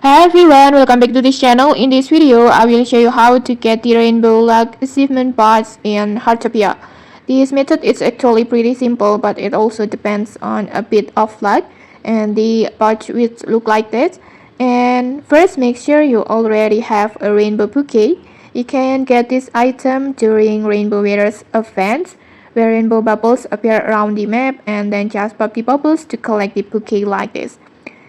Hi everyone, welcome back to this channel. In this video, I will show you how to get the rainbow luck achievement badge in Heartopia. This method is actually pretty simple, but it also depends on a bit of luck, and the badge will look like this. And first, make sure you already have a rainbow bouquet. You can get this item during Rainbow Weather's events, where rainbow bubbles appear around the map, and then just pop the bubbles to collect the bouquet like this.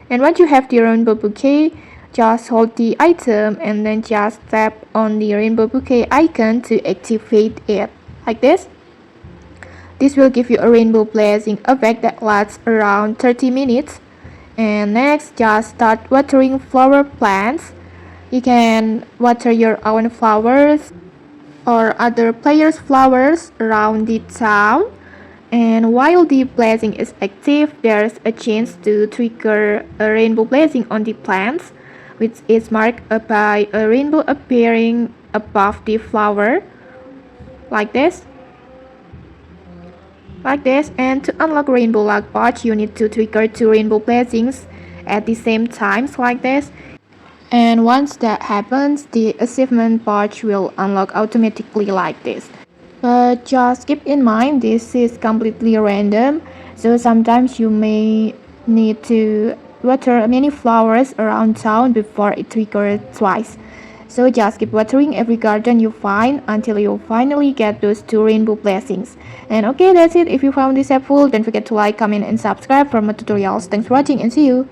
And once you have the rainbow bouquet, just hold the item and then just tap on the rainbow bouquet icon to activate it, like this. This will give you a rainbow blazing effect that lasts around 30 minutes. And next, just start watering flower plants. You can water your own flowers or other players' flowers around the town. And while the blazing is active, there's a chance to trigger a rainbow blazing on the plants, which is marked by a rainbow appearing above the flower, like this. And to unlock rainbow luck badge, you need to trigger 2 rainbow blazings at the same time, like this. And once that happens, the achievement badge will unlock automatically like this. But just keep in mind, this is completely random, so sometimes you may need to water many flowers around town before it triggers twice. So just keep watering every garden you find until you finally get those 2 rainbow blessings. And okay, that's it. If you found this helpful, don't forget to like, comment, and subscribe for more tutorials. Thanks for watching and see you!